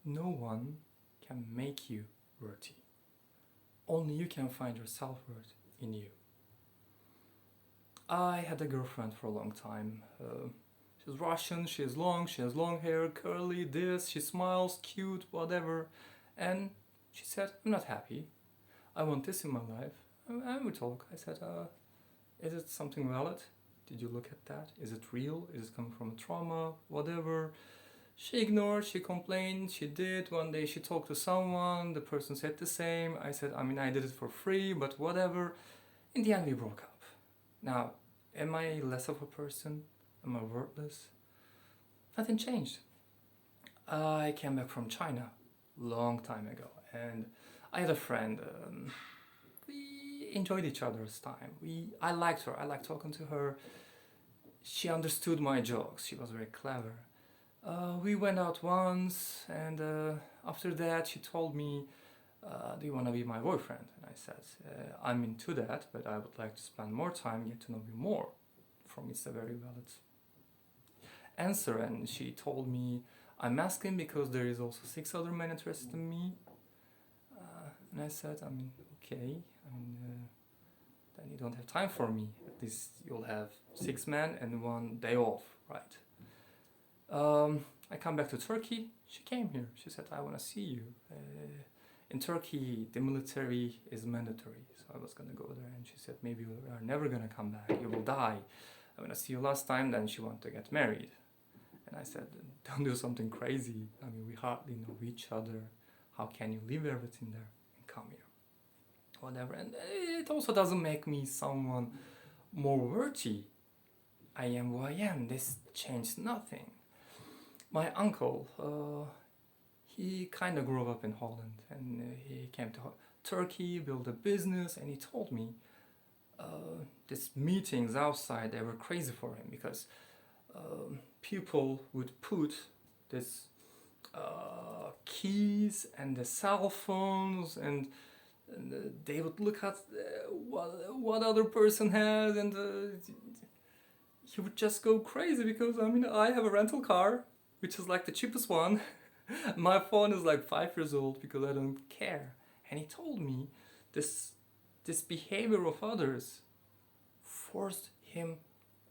No one can make you worthy. Only you can find your self-worth in you. I had a girlfriend for a long time. She's Russian, she has long hair, curly, this, she smiles, cute, whatever. And she said, I'm not happy. I want this in my life. And we talk. I said, is it something valid? Did you look at that? Is it real? Is it coming from a trauma? Whatever. She ignored, she complained, she did. One day she talked to someone, the person said the same. I said, I did it for free, but whatever. In the end, we broke up. Now, am I less of a person? Am I worthless? Nothing changed. I came back from China long time ago, and I had a friend. We enjoyed each other's time. I liked her. I liked talking to her. She understood my jokes. She was very clever. We went out once, and after that she told me, do you want to be my boyfriend? And I said, I'm into that, but I would like to spend more time, get to know you more. For me, it's a very valid answer. And she told me, I'm asking because there is also 6 other men interested in me. And I said, okay, then you don't have time for me. At least you'll have 6 men and 1 day off, right? I come back to Turkey. She came here. She said, I want to see you. In Turkey, the military is mandatory. So I was going to go there. And she said, maybe you are never going to come back. You will die. I want to see you last time. Then she wanted to get married. And I said, don't do something crazy. We hardly know each other. How can you leave everything there and come here? Whatever. And it also doesn't make me someone more worthy. I am who I am. This changed nothing. My uncle, he kind of grew up in Holland, and he came to Turkey, built a business, and he told me these meetings outside, they were crazy for him because people would put this keys and the cell phones, and they would look at what other person has, and he would just go crazy because I have a rental car, which is like the cheapest one. My phone is like 5 years old because I don't care. And he told me this behavior of others forced him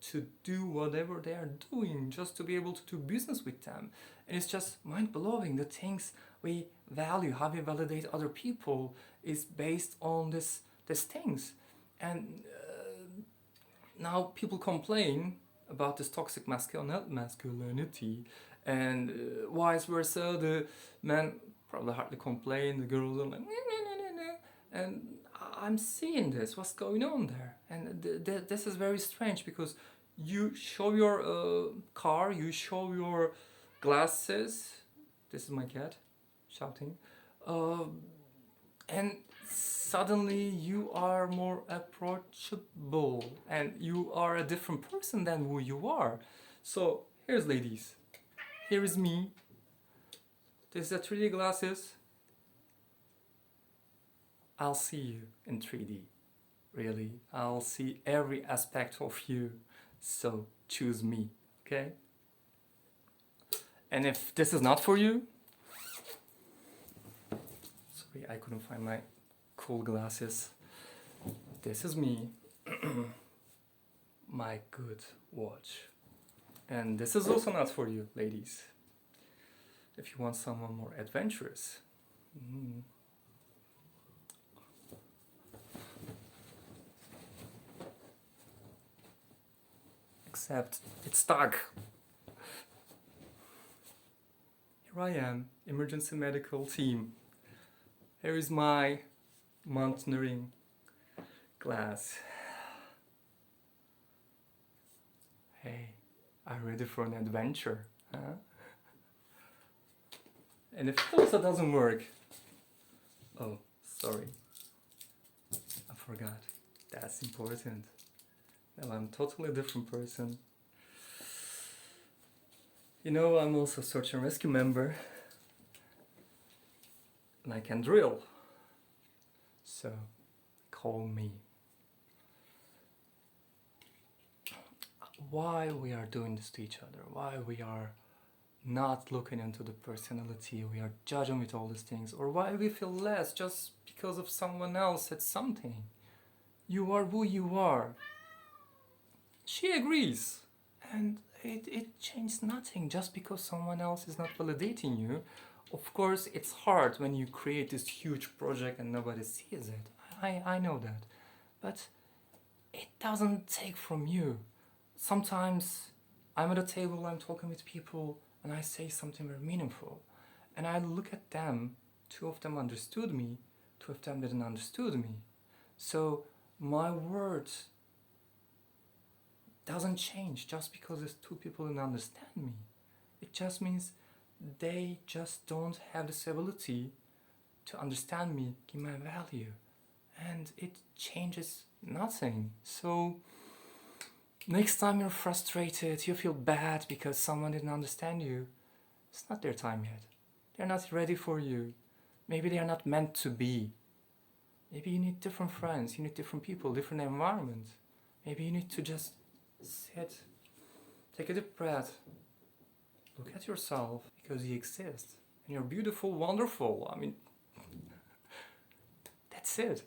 to do whatever they are doing just to be able to do business with them. And it's just mind-blowing. The things we value, how we validate other people is based on these things. And now people complain about this toxic masculinity, and vice versa. The men probably hardly complain, the girls are like, no. And I'm seeing this, what's going on there? And this is very strange because you show your car, you show your glasses. This is my cat shouting. And suddenly you are more approachable and you are a different person than who you are. So here's ladies. Here is me. This is a 3D glasses. I'll see you in 3D. Really. I'll see every aspect of you. So choose me. Okay? And if this is not for you, sorry, I couldn't find my cool glasses. This is me. My good watch. And this is also not for you, ladies. If you want someone more adventurous. Except it's stuck. Here I am, emergency medical team. Here is my mountaineering glass. Hey, are you ready for an adventure? Huh? And if it also doesn't work, oh, sorry, I forgot. That's important. Now I'm totally a different person. You know, I'm also a search and rescue member, and I can drill. So, call me. Why we are doing this to each other? Why we are not looking into the personality. We are judging with all these things, or why we feel less just because of someone else said something. You are who you are. She agrees. And it changed nothing just because someone else is not validating you. Of course, it's hard when you create this huge project and nobody sees it. I know that. But it doesn't take from you. Sometimes I'm at a table, I'm talking with people, and I say something very meaningful. And I look at them, two of them understood me, two of them didn't understood me. So my words doesn't change just because there's two people who understand me. It just means they just don't have this ability to understand me, give my value. And it changes nothing. So next time you're frustrated, you feel bad because someone didn't understand you, it's not their time yet. They're not ready for you. Maybe they are not meant to be. Maybe you need different friends, you need different people, different environment. Maybe you need to just sit, take a deep breath, look at yourself because you exist and you're beautiful, wonderful. I mean, that's it.